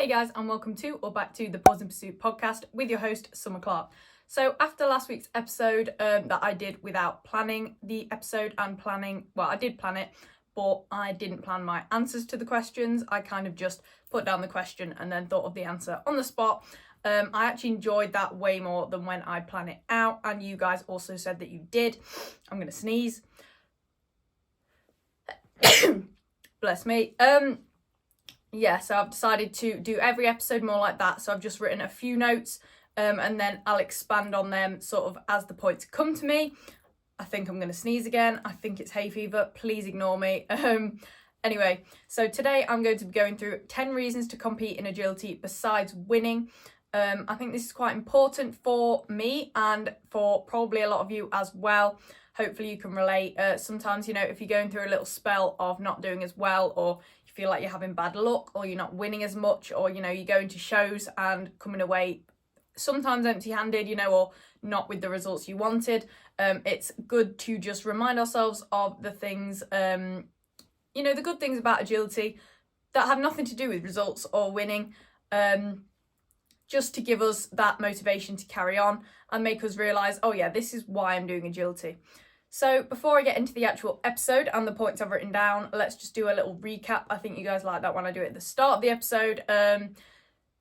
Hey guys, and welcome to or back to the Paws in Pursuit podcast with your host, Summer Clark. So after last week's episode that I did without planning the episode and I did plan it, but I didn't plan my answers to the questions. I kind of just put down the question and then thought of the answer on the spot. I actually enjoyed that way more than when I plan it out, and you guys also said that you did. I'm going to sneeze. Bless me. Yeah, so I've decided to do every episode more like that. So I've just written a few notes and then I'll expand on them sort of as the points come to me. I think I'm going to sneeze again. I think it's hay fever. Please ignore me. Anyway, so today I'm going to be going through 10 reasons to compete in agility besides winning. I think this is quite important for me and for probably a lot of you as well. Hopefully you can relate. Sometimes, if you're going through a little spell of not doing as well, or you feel like you're having bad luck, or you're not winning as much, or, you're going to shows and coming away sometimes empty-handed, or not with the results you wanted. It's good to just remind ourselves of the things, the good things about agility that have nothing to do with results or winning. Just to give us that motivation to carry on and make us realise, oh yeah, this is why I'm doing agility. So before I get into the actual episode and the points I've written down, let's just do a little recap. I think you guys like that when I do it at the start of the episode.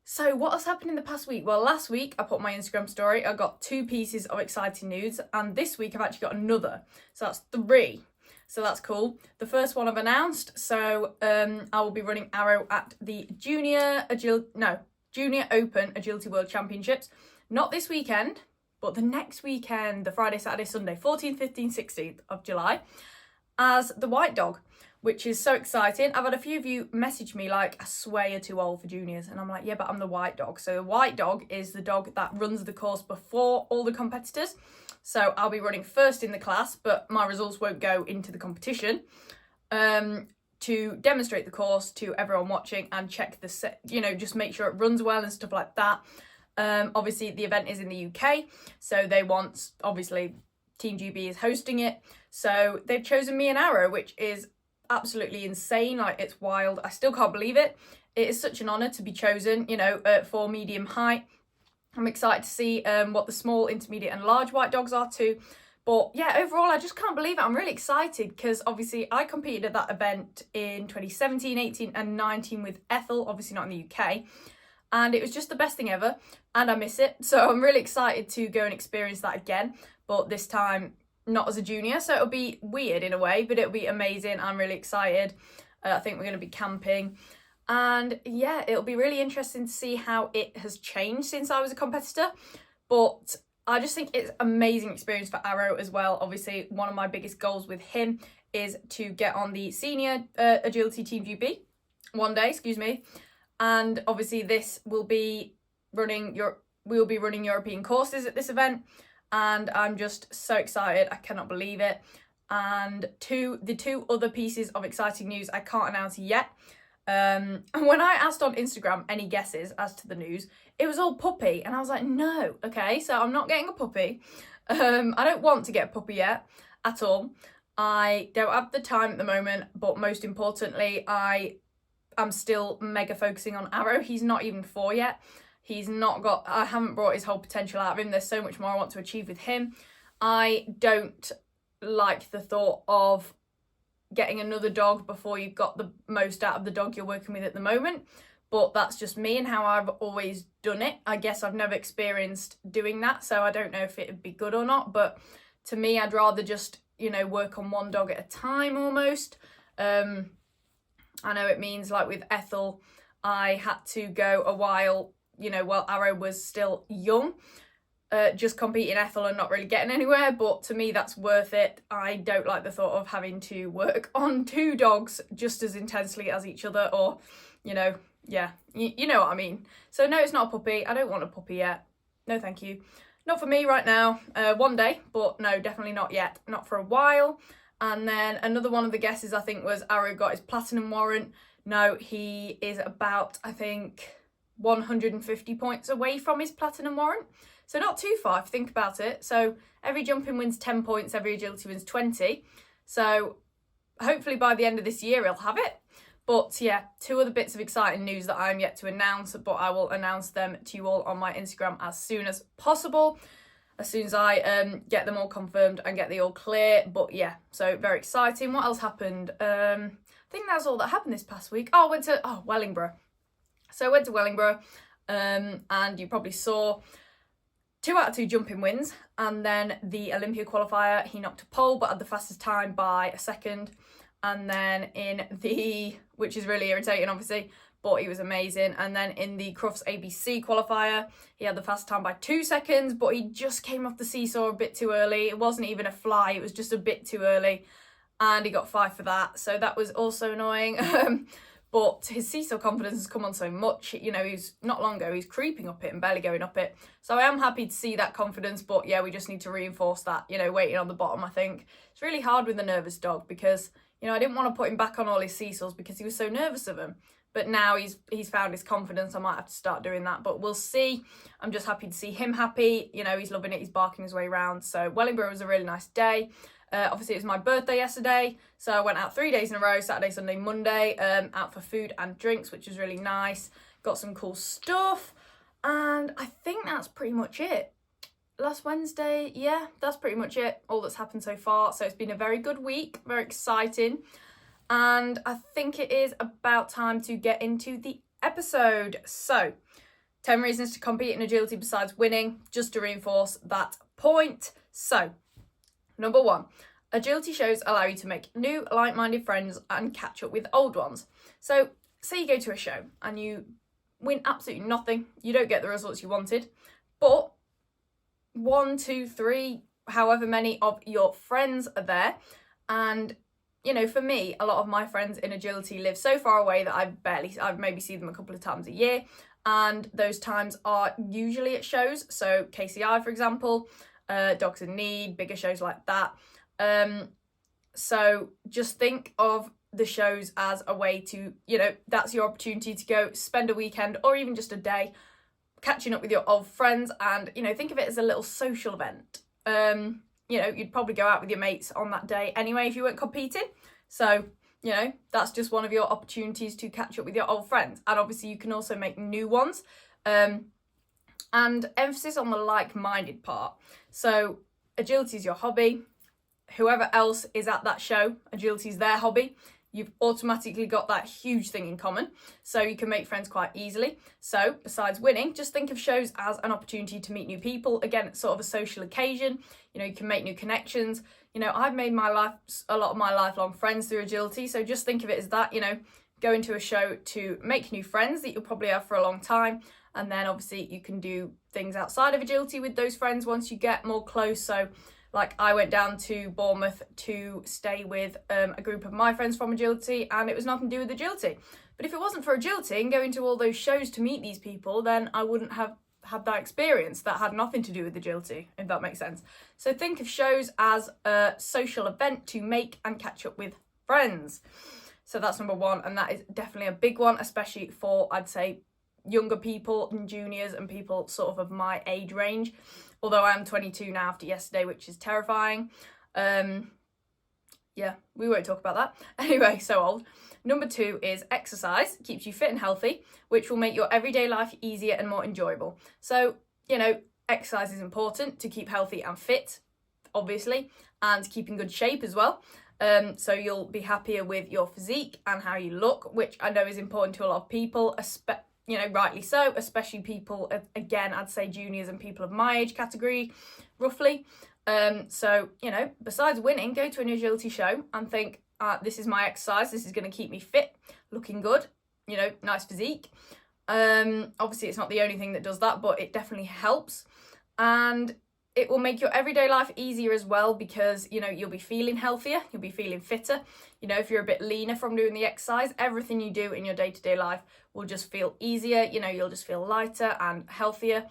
So what has happened in the past week? Well, last week I put my Instagram story. I got 2 pieces of exciting news, and this week I've actually got another. So that's 3. So that's cool. The first one I've announced. So I will be running Arrow at the Junior Open Agility World Championships. Not this weekend, but the next weekend, the Friday, Saturday, Sunday, 14th, 15th, 16th of July, as the White Dog, which is so exciting. I've had a few of you message me like, I swear you're too old for juniors. And I'm like, yeah, but I'm the White Dog. So the White Dog is the dog that runs the course before all the competitors. So I'll be running first in the class, but my results won't go into the competition. To demonstrate the course to everyone watching and check the set, just make sure it runs well and stuff like that. Obviously the event is in the UK, so they want, obviously Team GB is hosting it, so they've chosen me and Arrow, which is absolutely insane. Like, it's wild. I still can't believe it. It is such an honour to be chosen, for medium height. I'm excited to see what the small, intermediate and large white dogs are too. But yeah, overall, I just can't believe it. I'm really excited because obviously I competed at that event in 2017, 18 and 19 with Ethel, obviously not in the UK. And it was just the best thing ever and I miss it. So I'm really excited to go and experience that again, but this time not as a junior. So it'll be weird in a way, but it'll be amazing. I'm really excited. I think we're going to be camping. And yeah, it'll be really interesting to see how it has changed since I was a competitor. But I just think it's an amazing experience for Arrow as well. Obviously, one of my biggest goals with him is to get on the senior agility Team GB one day, And obviously this will be we'll be running European courses at this event. And I'm just so excited. I cannot believe it. And the two other pieces of exciting news I can't announce yet. And when I asked on Instagram any guesses as to the news, it was all puppy, and I was like, no, okay, so I'm not getting a puppy. I don't want to get a puppy yet at all. I don't have the time at the moment, but most importantly, I am still mega focusing on Arrow. He's not even 4 yet. I haven't brought his whole potential out of him. There's so much more I want to achieve with him. I don't like the thought of getting another dog before you've got the most out of the dog you're working with at the moment, but that's just me and how I've always done it. I guess I've never experienced doing that, so I don't know if it'd be good or not, but to me I'd rather just work on one dog at a time almost. I know it means, like with Ethel, I had to go a while while Arrow was still young, just competing Ethel and not really getting anywhere, but to me that's worth it. I don't like the thought of having to work on 2 dogs just as intensely as each other, or you know what I mean. So no, it's not a puppy. I don't want a puppy yet. No thank you, not for me right now. One day, but no, definitely not yet, not for a while. And then another one of the guesses I think was Arrow got his platinum warrant. No, he is about, I think, 150 points away from his platinum warrant. So not too far if you think about it. So every jumping wins 10 points, every agility wins 20. So hopefully by the end of this year he'll have it. But yeah, 2 other bits of exciting news that I'm yet to announce, but I will announce them to you all on my Instagram as soon as possible, as soon as I get them all confirmed and get the all clear. But yeah, so very exciting. What else happened? I think that's all that happened this past week. I went to Wellingborough. So I went to Wellingborough, and you probably saw 2 out of 2 jumping wins, and then the Olympia qualifier, he knocked a pole but had the fastest time by a second. And then in the, which is really irritating obviously, but he was amazing. And then in the Crufts ABC qualifier, he had the fastest time by 2 seconds, but he just came off the seesaw a bit too early. It wasn't even a fly, it was just a bit too early, and he got 5 for that. So that was also annoying. But his seesaw confidence has come on so much. You know, he's not long ago, he's creeping up it and barely going up it. So I am happy to see that confidence, but yeah, we just need to reinforce that, you know, waiting on the bottom, I think. It's really hard with a nervous dog because, you know, I didn't want to put him back on all his seesaws because he was so nervous of them. But now he's found his confidence. I might have to start doing that, but we'll see. I'm just happy to see him happy. You know, he's loving it. He's barking his way around. So Wellingborough was a really nice day. Obviously, it was my birthday yesterday, so I went out 3 days in a row, Saturday, Sunday, Monday, out for food and drinks, which was really nice. Got some cool stuff, and I think that's pretty much it. Last Wednesday, yeah, that's pretty much it, all that's happened so far. So it's been a very good week, very exciting, and I think it is about time to get into the episode. So, 10 reasons to compete in agility besides winning, just to reinforce that point. So, number 1, agility shows allow you to make new, like-minded friends and catch up with old ones. So, say you go to a show and you win absolutely nothing, you don't get the results you wanted, but 1, 2, 3, however many of your friends are there, and you know, for me, a lot of my friends in agility live so far away that I maybe see them a couple of times a year, and those times are usually at shows. So KCI, for example, Dogs in Need, bigger shows like that. So just think of the shows as a way to, you know, that's your opportunity to go spend a weekend or even just a day catching up with your old friends, and, you know, think of it as a little social event. You know, you'd probably go out with your mates on that day anyway if you weren't competing. So, you know, that's just one of your opportunities to catch up with your old friends. And obviously you can also make new ones. And emphasis on the like-minded part. So agility is your hobby. Whoever else is at that show, agility is their hobby. You've automatically got that huge thing in common, so you can make friends quite easily. So besides winning, just think of shows as an opportunity to meet new people. Again, it's sort of a social occasion. You know, you can make new connections. You know, I've made a lot of my lifelong friends through agility, so just think of it as that, you know, going to a show to make new friends that you'll probably have for a long time, and then obviously you can do things outside of agility with those friends once you get more close. So like I went down to Bournemouth to stay with a group of my friends from agility, and it was nothing to do with agility. But if it wasn't for agility and going to all those shows to meet these people, then I wouldn't have had that experience that had nothing to do with agility, if that makes sense. So think of shows as a social event to make and catch up with friends. So that's number 1, and that is definitely a big one, especially for, I'd say, younger people and juniors and people sort of my age range. Although I'm 22 now after yesterday, which is terrifying. Yeah, we won't talk about that. Anyway, so old. Number 2 is exercise. Keeps you fit and healthy, which will make your everyday life easier and more enjoyable. So, you know, exercise is important to keep healthy and fit, obviously, and keep in good shape as well. So you'll be happier with your physique and how you look, which I know is important to a lot of people, you know, rightly so, especially people, again, I'd say juniors and people of my age category, roughly. So, you know, besides winning, go to an agility show and think, this is my exercise, this is going to keep me fit, looking good, you know, nice physique. Obviously, it's not the only thing that does that, but it definitely helps. And it will make your everyday life easier as well because, you know, you'll be feeling healthier, you'll be feeling fitter. You know, if you're a bit leaner from doing the exercise, everything you do in your day-to-day life will just feel easier. You know, you'll just feel lighter and healthier.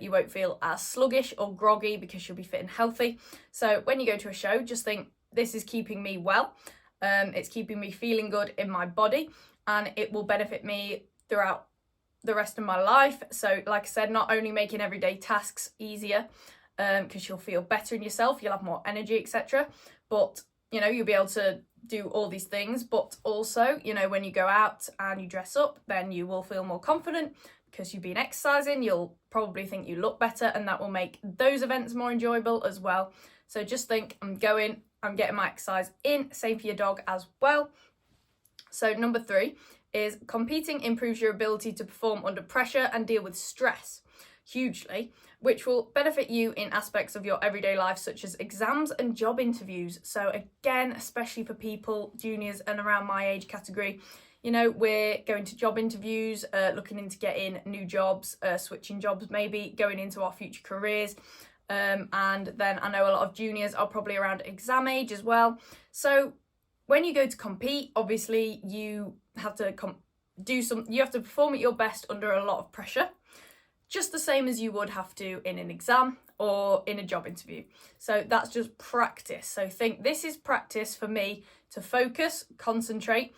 You won't feel as sluggish or groggy because you'll be fit and healthy. So when you go to a show, just think, this is keeping me well. It's keeping me feeling good in my body, and it will benefit me throughout the rest of my life. So like I said, not only making everyday tasks easier, because you'll feel better in yourself, you'll have more energy, etc., but you'll be able to do all these things, but also, when you go out and you dress up, then you will feel more confident because you've been exercising. You'll probably think you look better, and that will make those events more enjoyable as well. So just think, I'm getting my exercise in. Same for your dog as well. So number 3 is competing improves your ability to perform under pressure and deal with stress hugely, which will benefit you in aspects of your everyday life such as exams and job interviews. So again, especially for people, juniors and around my age category, we're going to job interviews, looking into getting new jobs, switching jobs maybe, going into our future careers. And then I know a lot of juniors are probably around exam age as well. So when you go to compete, obviously you have to you have to perform at your best under a lot of pressure, just the same as you would have to in an exam or in a job interview. So that's just practice. So think this is practice for me to focus, concentrate,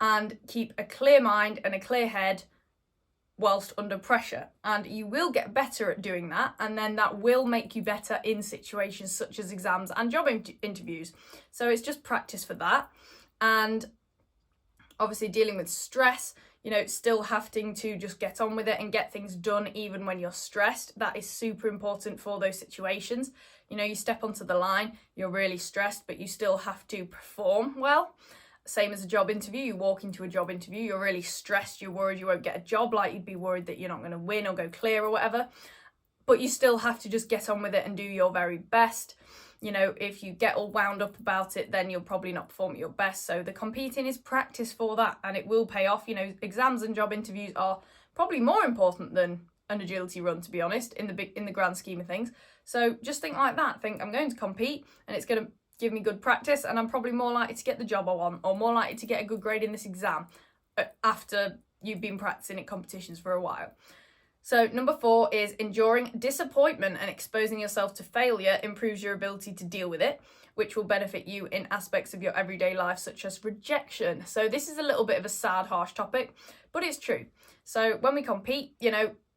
and keep a clear mind and a clear head whilst under pressure. And you will get better at doing that, and then that will make you better in situations such as exams and job interviews. So it's just practice for that. And obviously dealing with stress, still having to just get on with it and get things done even when you're stressed. That is super important for those situations. You step onto the line, you're really stressed, but you still have to perform well. Same as a job interview, you walk into a job interview, you're really stressed, you're worried you won't get a job, like you'd be worried that you're not going to win or go clear or whatever. But you still have to just get on with it and do your very best. If you get all wound up about it, then you'll probably not perform at your best. So the competing is practice for that, and it will pay off. Exams and job interviews are probably more important than an agility run, to be honest, in the grand scheme of things. So just think like that. Think, I'm going to compete, and it's going to give me good practice, and I'm probably more likely to get the job I want, or more likely to get a good grade in this exam after you've been practicing at competitions for a while. So number 4 is enduring disappointment and exposing yourself to failure improves your ability to deal with it, which will benefit you in aspects of your everyday life such as rejection. So this is a little bit of a sad, harsh topic, but it's true. So when we compete,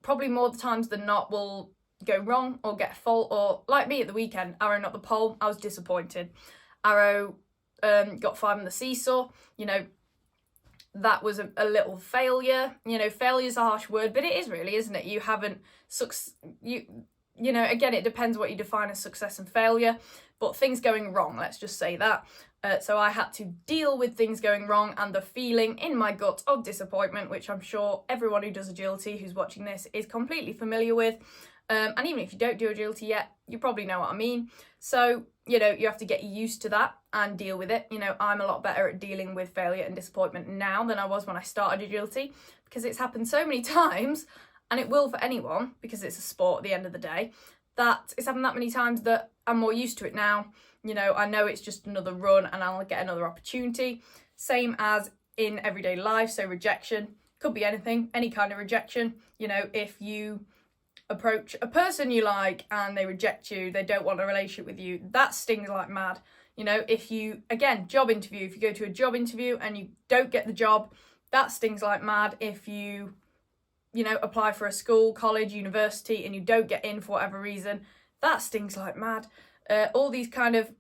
probably more the times than not we'll go wrong or get a fault, or like me at the weekend, Arrow not the pole, I was disappointed. Arrow got 5 on the seesaw, that was a little failure. Failure is a harsh word, but it is really, isn't it? You haven't, again, it depends what you define as success and failure, but things going wrong, let's just say that. So I had to deal with things going wrong and the feeling in my gut of disappointment, which I'm sure everyone who does agility who's watching this is completely familiar with. And even if you don't do agility yet, you probably know what I mean. So, you have to get used to that and deal with it. I'm a lot better at dealing with failure and disappointment now than I was when I started agility, because it's happened so many times, and it will for anyone, because it's a sport at the end of the day, that it's happened that many times that I'm more used to it now. I know it's just another run and I'll get another opportunity. Same as in everyday life. So rejection could be anything, any kind of rejection. If you approach a person you like and they reject you, they don't want a relationship with you, that stings like mad. If you, again, job interview, if you go to a job interview and you don't get the job, that stings like mad. If you apply for a school, college, university, and you don't get in for whatever reason, that stings like mad. All these kind of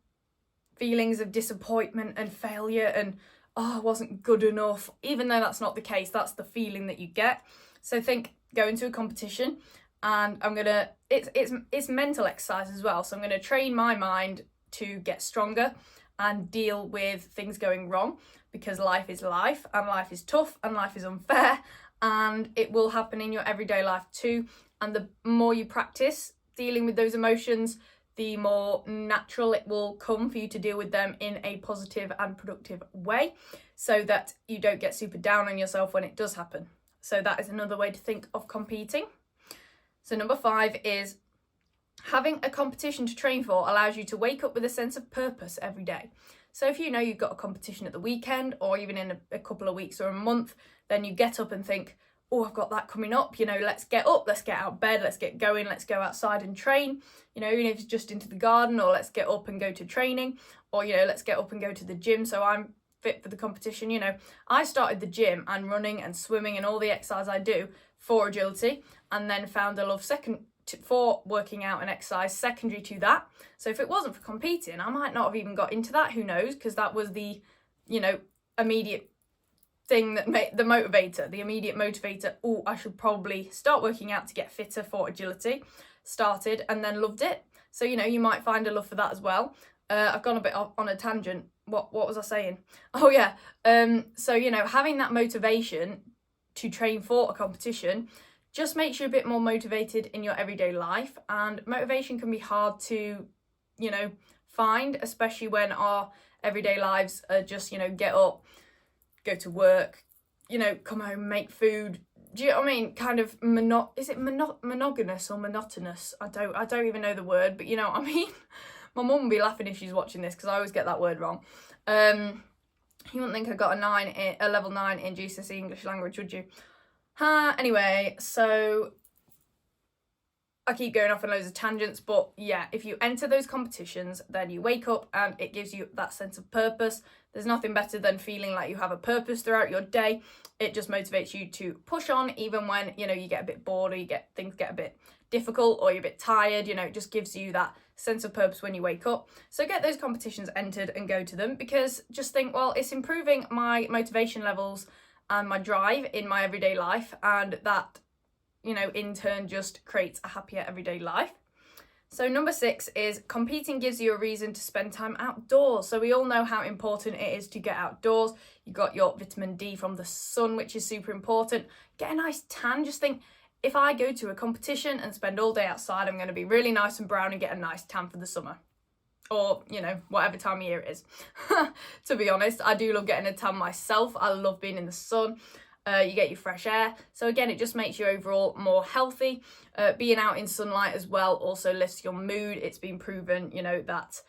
feelings of disappointment and failure and, I wasn't good enough, even though that's not the case, that's the feeling that you get. So think, go into a competition, and it's mental exercise as well. So I'm going to train my mind to get stronger and deal with things going wrong, because life is life, and life is tough, and life is unfair, and it will happen in your everyday life too. And the more you practice dealing with those emotions, the more natural it will come for you to deal with them in a positive and productive way, so that you don't get super down on yourself when it does happen. So that is another way to think of competing. So number 5 is having a competition to train for allows you to wake up with a sense of purpose every day. So if you've got a competition at the weekend, or even in a couple of weeks or a month, then you get up and think, oh, I've got that coming up, let's get up, let's get out of bed, let's get going, let's go outside and train, even if it's just into the garden, or let's get up and go to training, or, let's get up and go to the gym so I'm fit for the competition. I started the gym and running and swimming and all the exercise I do for agility, and then found a love for working out and exercise secondary to that. So if it wasn't for competing, I might not have even got into that, who knows, because that was the, immediate thing that made the immediate motivator. Oh, I should probably start working out to get fitter for agility. Started and then loved it. So, you might find a love for that as well. I've gone a bit on a tangent. What was I saying? Oh, yeah. So, having that motivation to train for a competition just makes you a bit more motivated in your everyday life. And motivation can be hard to, find, especially when our everyday lives are just, get up, go to work, come home, make food. Do you know what I mean? Kind of monogamous or monotonous? I don't even know the word, but you know what I mean? My mum will be laughing if she's watching this because I always get that word wrong. You wouldn't think I got a level 9 in GCSE English language, would you? Anyway, so I keep going off on loads of tangents, but yeah, if you enter those competitions, then you wake up and it gives you that sense of purpose. There's nothing better than feeling like you have a purpose throughout your day. It just motivates you to push on, even when, you get a bit bored or things get a bit difficult or you're a bit tired. It just gives you that sense of purpose when you wake up. So get those competitions entered and go to them, because just think, well, it's improving my motivation levels and my drive in my everyday life, and that, in turn just creates a happier everyday life. So number 6 is competing gives you a reason to spend time outdoors. So we all know how important it is to get outdoors. You got your vitamin D from the sun, which is super important. Get a nice tan. Just think, if I go to a competition and spend all day outside, I'm going to be really nice and brown and get a nice tan for the summer. Or, whatever time of year it is. To be honest, I do love getting a tan myself. I love being in the sun. You get your fresh air. So again, it just makes you overall more healthy. Being out in sunlight as well also lifts your mood. It's been proven, that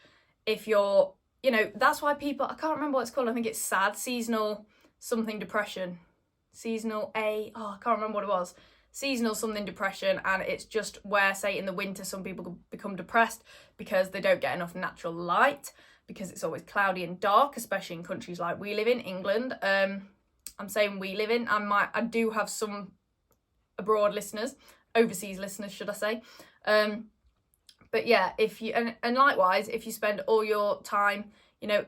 if you're, that's why people, I can't remember what it's called. I think it's SAD, seasonal something depression. I can't remember what it was. Seasonal something depression, and it's just where, say, in the winter some people become depressed because they don't get enough natural light, because it's always cloudy and dark, especially in countries like we live in, England. I'm saying we live in, I do have some abroad listeners, overseas listeners should I say. But yeah, if you, and likewise, if you spend all your time,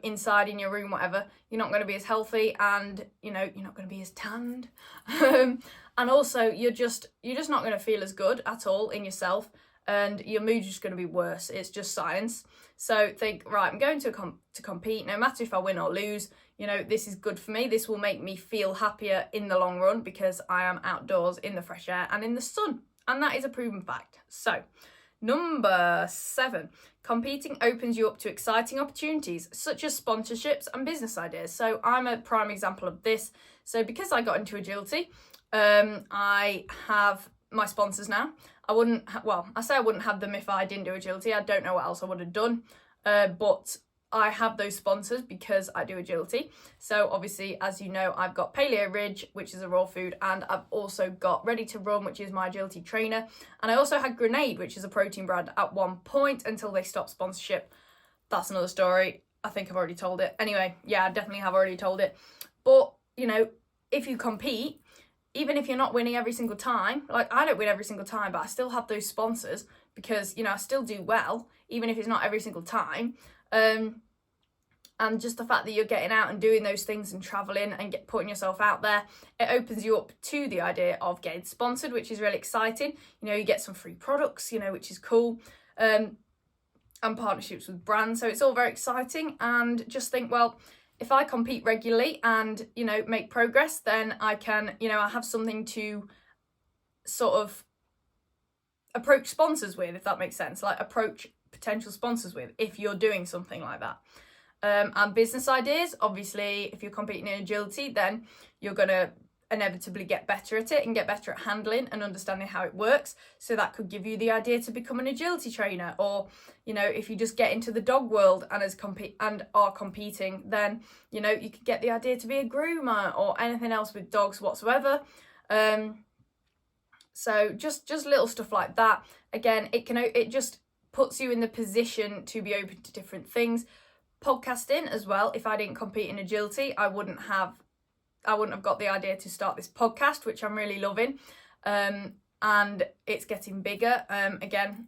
inside in your room, whatever, you're not going to be as healthy, and, you're not going to be as tanned. And also you're just not going to feel as good at all in yourself, and your mood's just going to be worse. It's just science. So think, right, I'm going to compete, no matter if I win or lose, this is good for me. This will make me feel happier in the long run because I am outdoors in the fresh air and in the sun. And that is a proven fact. So number 7, competing opens you up to exciting opportunities such as sponsorships and business ideas. So I'm a prime example of this. So because I got into agility, I have my sponsors now. I wouldn't have them if I didn't do agility. I don't know what else I would have done, but I have those sponsors because I do agility. So obviously, as you know, I've got Paleo Ridge, which is a raw food, and I've also got Ready to Run, which is my agility trainer. And I also had Grenade, which is a protein brand, at one point until they stopped sponsorship. That's another story. I think I've already told it. Anyway, yeah, I definitely have already told it. But, if you compete, even if you're not winning every single time, like I don't win every single time, but I still have those sponsors because, I still do well, even if it's not every single time. And just the fact that you're getting out and doing those things and travelling and putting yourself out there, it opens you up to the idea of getting sponsored, which is really exciting. You get some free products, which is cool, and partnerships with brands. So it's all very exciting. And just think, well, if I compete regularly and, make progress, then I can, I have something to sort of approach sponsors with, if that makes sense, like approach potential sponsors with if you're doing something like that. And business ideas, obviously, if you're competing in agility, then you're going to inevitably get better at it and get better at handling and understanding how it works. So that could give you the idea to become an agility trainer, or, if you just get into the dog world and are competing, then, you could get the idea to be a groomer or anything else with dogs whatsoever. So just little stuff like that. Again, it just puts you in the position to be open to different things. Podcasting as well. If I didn't compete in agility, I wouldn't have got the idea to start this podcast, which I'm really loving. And and it's getting bigger. Again,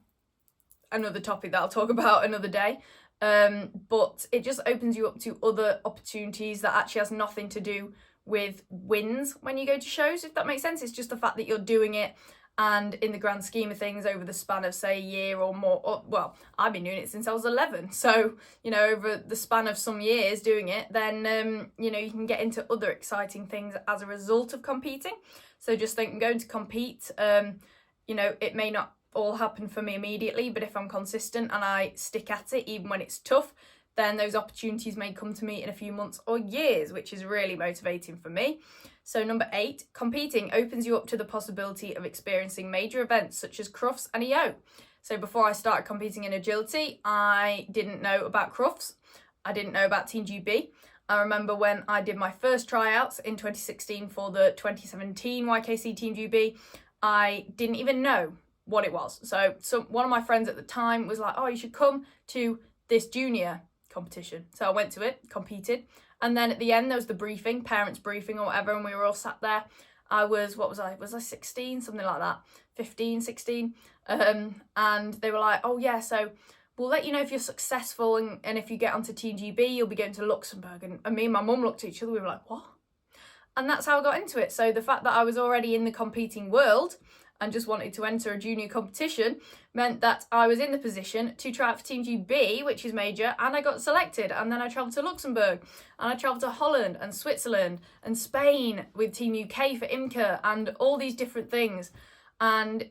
another topic that I'll talk about another day. But it just opens you up to other opportunities that actually has nothing to do with wins when you go to shows, if that makes sense. It's just the fact that you're doing it, and in the grand scheme of things, over the span of say a year or more, or, well, I've been doing it since I was 11, so over the span of some years doing it, then you can get into other exciting things as a result of competing. So just think, I'm going to compete, it may not all happen for me immediately, but if I'm consistent and I stick at it even when it's tough, then those opportunities may come to me in a few months or years, which is really motivating for me. So number 8, competing opens you up to the possibility of experiencing major events such as Crufts and EO. So before I started competing in agility, I didn't know about Crufts. I didn't know about Team GB. I remember when I did my first tryouts in 2016 for the 2017 YKC Team GB, I didn't even know what it was. So one of my friends at the time was like, oh, you should come to this junior competition. So I went to it, competed, and then at the end there was the briefing, parents briefing or whatever, and we were all sat there. I was 16, something like that, 15, 16, and they were like, oh yeah, so we'll let you know if you're successful, and if you get onto Team GB, you'll be going to Luxembourg. And me and my mum looked at each other, we were like, what? And that's how I got into it. So the fact that I was already in the competing world and just wanted to enter a junior competition meant that I was in the position to try out for Team GB, which is major, and I got selected. And then I travelled to Luxembourg, and I travelled to Holland and Switzerland and Spain with Team UK for IMCA and all these different things. And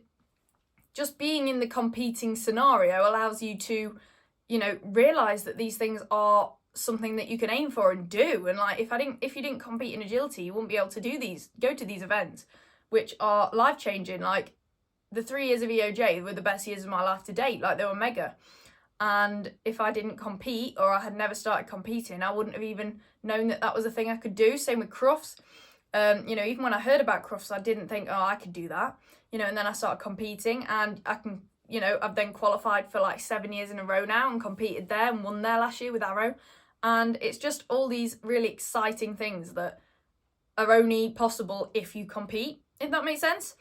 just being in the competing scenario allows you to, realise that these things are something that you can aim for and do. And like, if you didn't compete in agility, you wouldn't be able to go to these events, which are life-changing. Like, the 3 years of EOJ were the best years of my life to date. Like, they were mega. And if I didn't compete, or I had never started competing, I wouldn't have even known that that was a thing I could do. Same with Crufts. Even when I heard about Crufts, I didn't think, oh, I could do that. And then I started competing, and I can, I've then qualified for like 7 years in a row now and competed there and won there last year with Arrow. And it's just all these really exciting things that are only possible if you compete, if that makes sense.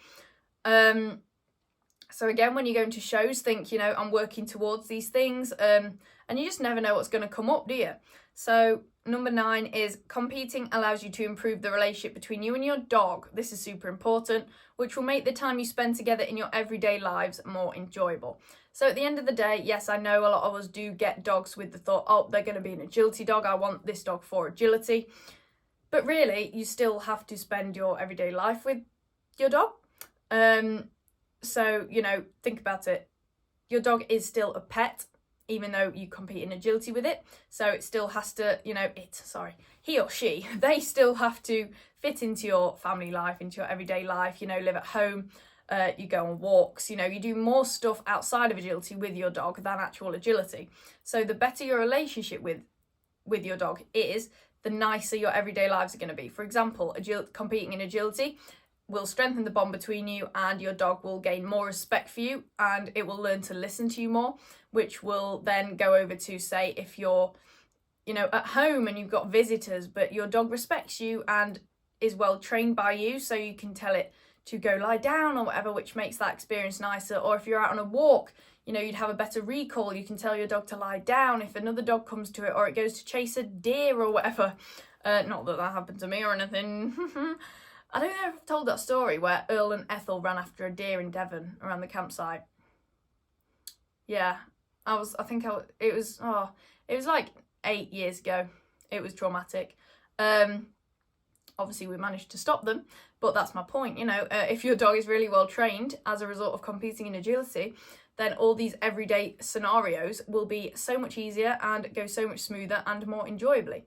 So again, when you go into shows, think, I'm working towards these things, and you just never know what's going to come up, do you? So number 9 is competing allows you to improve the relationship between you and your dog. This is super important, which will make the time you spend together in your everyday lives more enjoyable. So at the end of the day, yes, I know a lot of us do get dogs with the thought, oh, they're going to be an agility dog. I want this dog for agility. But really, you still have to spend your everyday life with your dog. So, think about it. Your dog is still a pet, even though you compete in agility with it. So it still has to, he or she, they still have to fit into your family life, into your everyday life, live at home, you go on walks, you do more stuff outside of agility with your dog than actual agility. So the better your relationship with your dog is, the nicer your everyday lives are going to be. For example, competing in agility will strengthen the bond between you, and your dog will gain more respect for you, and it will learn to listen to you more, which will then go over to, say, if you're, at home and you've got visitors, but your dog respects you and is well trained by you, so you can tell it to go lie down or whatever, which makes that experience nicer. Or if you're out on a walk, you'd have a better recall. You can tell your dog to lie down if another dog comes to it, or it goes to chase a deer or whatever. Not that happened to me or anything. I don't know if I've told that story where Earl and Ethel ran after a deer in Devon around the campsite. Yeah, it was like 8 years ago. It was traumatic. Obviously we managed to stop them, but that's my point. If your dog is really well trained as a result of competing in agility, then all these everyday scenarios will be so much easier and go so much smoother and more enjoyably.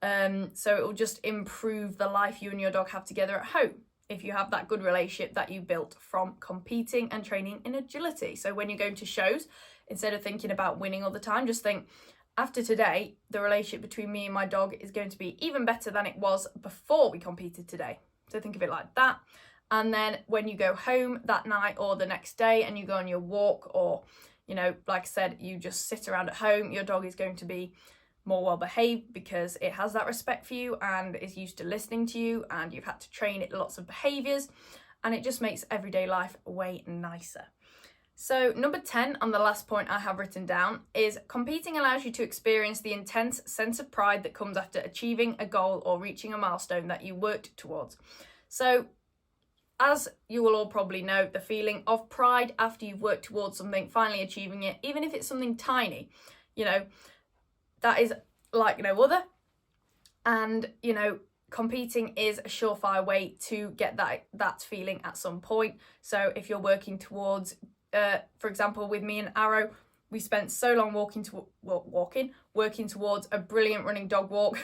So it will just improve the life you and your dog have together at home if you have that good relationship that you built from competing and training in agility. So when you're going to shows, instead of thinking about winning all the time, just think, after today, the relationship between me and my dog is going to be even better than it was before we competed today. So think of it like that. And then when you go home that night or the next day and you go on your walk, or, like I said, you just sit around at home, your dog is going to be more well behaved because it has that respect for you and is used to listening to you, and you've had to train it lots of behaviours, and it just makes everyday life way nicer. So number 10, and the last point I have written down, is competing allows you to experience the intense sense of pride that comes after achieving a goal or reaching a milestone that you worked towards. So as you will all probably know, the feeling of pride after you've worked towards something, finally achieving it, even if it's something tiny, you know, that is like no other. And, you know, competing is a surefire way to get that feeling at some point. So if you're working towards, for example, with me and Arrow, we spent so long working towards a brilliant running dog walk.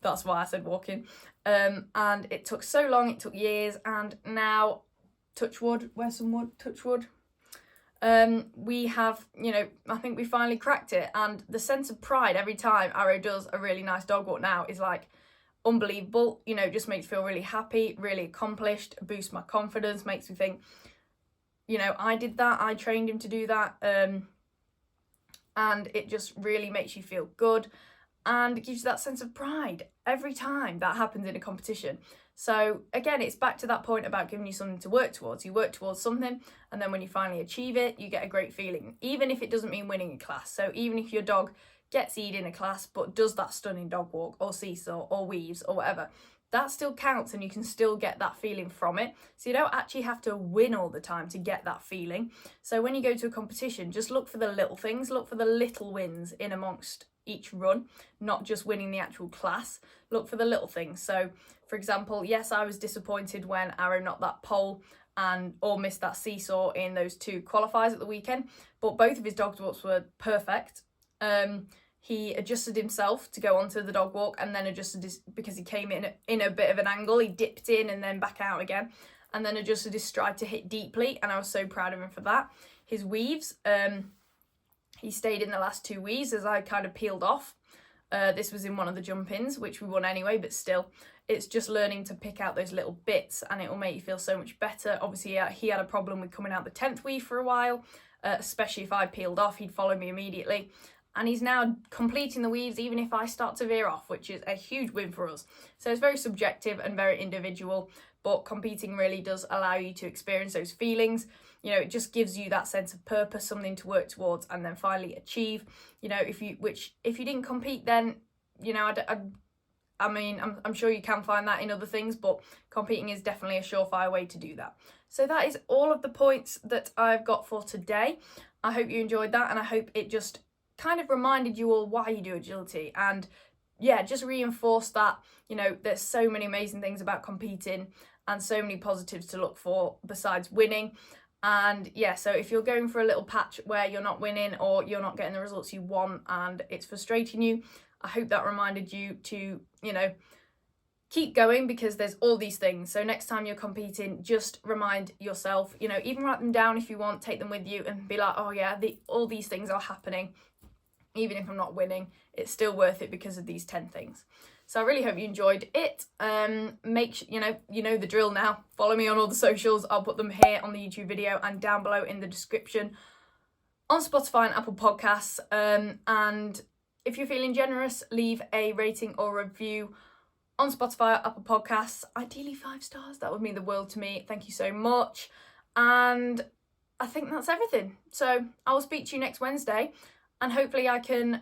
That's why I said walking. And it took so long, it took years, and now, touch wood, where's some wood, touch wood, we have, you know, I think we finally cracked it, and the sense of pride every time Arrow does a really nice dog walk now is like unbelievable. You know, just makes me feel really happy, really accomplished, boosts my confidence, makes me think, you know, I did that, I trained him to do that, and it just really makes you feel good. And it gives you that sense of pride every time that happens in a competition. So again, it's back to that point about giving you something to work towards. You work towards something, and then when you finally achieve it, you get a great feeling, even if it doesn't mean winning a class. So even if your dog gets E'd in a class, but does that stunning dog walk or seesaw or weaves or whatever, that still counts, and you can still get that feeling from it. So you don't actually have to win all the time to get that feeling. So when you go to a competition, just look for the little things, look for the little wins in amongst each run, not just winning the actual class. Look for the little things. So for example, yes, I was disappointed when Arrow knocked that pole or missed that seesaw in those 2 qualifiers at the weekend, but both of his dog walks were perfect. He adjusted himself to go onto the dog walk, and then adjusted because he came in a bit of an angle, he dipped in and then back out again, and then adjusted his stride to hit deeply, and I was so proud of him for that. His weaves, he stayed in the last 2 weaves as I kind of peeled off. This was in one of the jump-ins, which we won anyway, but still, it's just learning to pick out those little bits, and it will make you feel so much better. Obviously, he had a problem with coming out the 10th weave for a while, especially if I peeled off, he'd follow me immediately. And he's now completing the weaves even if I start to veer off, which is a huge win for us. So it's very subjective and very individual, but competing really does allow you to experience those feelings. You know, it just gives you that sense of purpose, something to work towards and then finally achieve. You know, if you didn't compete, then, you know, I'm sure you can find that in other things, but competing is definitely a surefire way to do that. So that is all of the points that I've got for today. I hope you enjoyed that, and I hope it just kind of reminded you all why you do agility, and yeah, just reinforce that, you know, there's so many amazing things about competing and so many positives to look for besides winning. And yeah, so if you're going for a little patch where you're not winning or you're not getting the results you want and it's frustrating you, I hope that reminded you to, you know, keep going, because there's all these things. So next time you're competing, just remind yourself, you know, even write them down if you want, take them with you and be like, oh yeah, all these things are happening. Even if I'm not winning, it's still worth it because of these 10 things. So I really hope you enjoyed it. Make sure, you know the drill now. Follow me on all the socials. I'll put them here on the YouTube video and down below in the description on Spotify and Apple Podcasts. And if you're feeling generous, leave a rating or review on Spotify or Apple Podcasts. Ideally 5 stars. That would mean the world to me. Thank you so much. And I think that's everything. So I will speak to you next Wednesday. And hopefully I can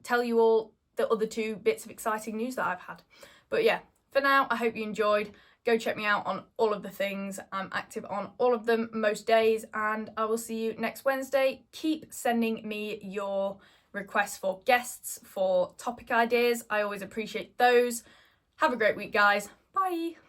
tell you all the other 2 bits of exciting news that I've had. But yeah, for now, I hope you enjoyed. Go check me out on all of the things. I'm active on all of them most days, and I will see you next Wednesday. Keep sending me your requests for guests, for topic ideas. I always appreciate those. Have a great week, guys. Bye.